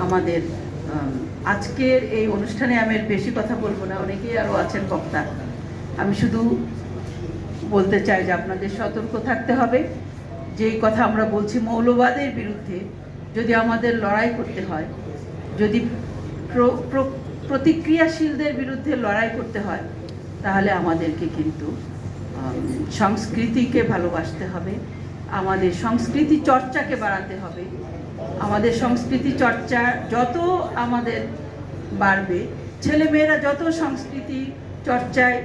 আমাদের আজকের এই অনুষ্ঠানে আমি বেশি কথা বলবো না, অনেকেই আরও আছেন বক্তা। আমি শুধু বলতে চাই যে আপনাদের সতর্ক থাকতে হবে। যেই কথা আমরা বলছি, মৌলবাদের বিরুদ্ধে যদি আমাদের লড়াই করতে হয়, যদি প্রতিক্রিয়াশীলদের বিরুদ্ধে লড়াই করতে হয়, তাহলে আমাদেরকে কিন্তু সংস্কৃতিকে ভালোবাসতে হবে, আমাদের সংস্কৃতি চর্চাকে বাড়াতে হবে। আমাদের সংস্কৃতি চর্চা যত আমাদের বাড়বে, ছেলেমেয়েরা যত সংস্কৃতি চর্চায়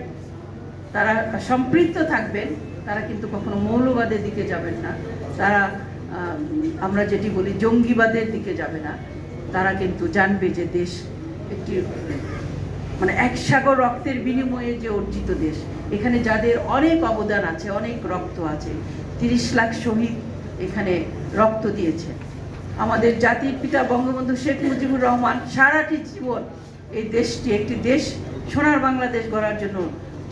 তারা সম্পৃক্ত থাকবেন, তারা কিন্তু কখনো মৌলবাদের দিকে যাবেন না, তারা আমরা যেটি বলি জঙ্গিবাদের দিকে যাবে না। তারা কিন্তু জানবে যে দেশ একটি মানে এক সাগর রক্তের বিনিময়ে যে অর্জিত দেশ, এখানে যাদের অনেক অবদান আছে, অনেক রক্ত আছে, 30 লাখ শহীদ এখানে রক্ত দিয়েছে। আমাদের জাতির পিতা বঙ্গবন্ধু শেখ মুজিবুর রহমান সারাটি জীবন এই দেশটি একটি দেশ, সোনার বাংলাদেশ গড়ার জন্য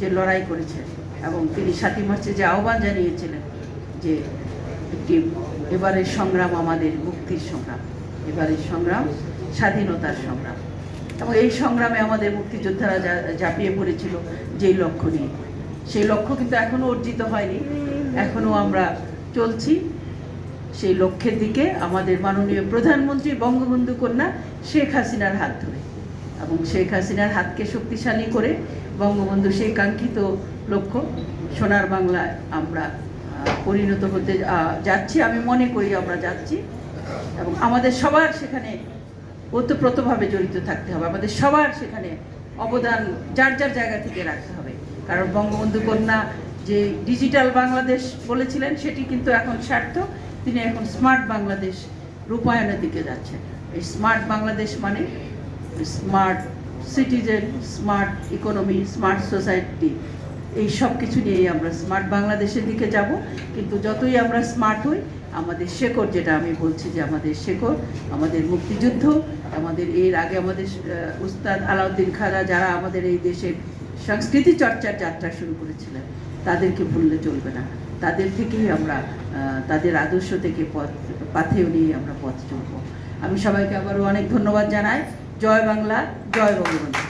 যে লড়াই করেছেন, এবং তিনি 7ই মার্চে যে আহ্বান জানিয়েছিলেন যে একটি এবারের সংগ্রাম আমাদের মুক্তির সংগ্রাম, এবারের সংগ্রাম স্বাধীনতার সংগ্রাম, এবং এই সংগ্রামে আমাদের মুক্তিযোদ্ধারা ঝাঁপিয়ে পড়েছিল যেই লক্ষ্য নিয়ে। সেই লক্ষ্য কিন্তু এখনও অর্জিত হয়নি, এখনও আমরা চলছি সেই লক্ষ্যের দিকে, আমাদের মাননীয় প্রধানমন্ত্রী বঙ্গবন্ধু কন্যা শেখ হাসিনার হাত ধরে, এবং শেখ হাসিনার হাতকে শক্তিশালী করে বঙ্গবন্ধু সেই কাঙ্ক্ষিত লক্ষ্য সোনার বাংলায় আমরা পরিণত হতে যাচ্ছি। আমি মনে করি আমরা যাচ্ছি, এবং আমাদের সবার সেখানে ওতপ্রোতভাবে জড়িত থাকতে হবে, আমাদের সবার সেখানে অবদান যার যার জায়গা থেকে রাখতে হবে। কারণ বঙ্গবন্ধু কন্যা যে ডিজিটাল বাংলাদেশ বলেছিলেন, সেটি কিন্তু এখন সার্থক। তিনি এখন স্মার্ট বাংলাদেশ রূপায়ণের দিকে যাচ্ছেন। এই স্মার্ট বাংলাদেশ মানে smart citizen, smart economy, smart society, এই সব কিছু নিয়েই আমরা স্মার্ট বাংলাদেশের দিকে যাব। কিন্তু যতই আমরা স্মার্ট হই, আমাদের শেকড়, যেটা আমি বলছি যে আমাদের শেকড়, আমাদের মুক্তিযুদ্ধ, আমাদের এর আগে আমাদের উস্তাদ আলাউদ্দিন খাঁরা, যারা আমাদের এই দেশের সংস্কৃতি চর্চার যাত্রা শুরু করেছিলেন, তাদেরকে ভুললে চলবে না। তাদের থেকেই আমরা, তাদের আদর্শ থেকে পাথেয় নিয়ে আমরা পথ চলব। আমি সবাইকে আবারও অনেক ধন্যবাদ জানাই। জয় বাংলা, জয় বঙ্গবন্ধু।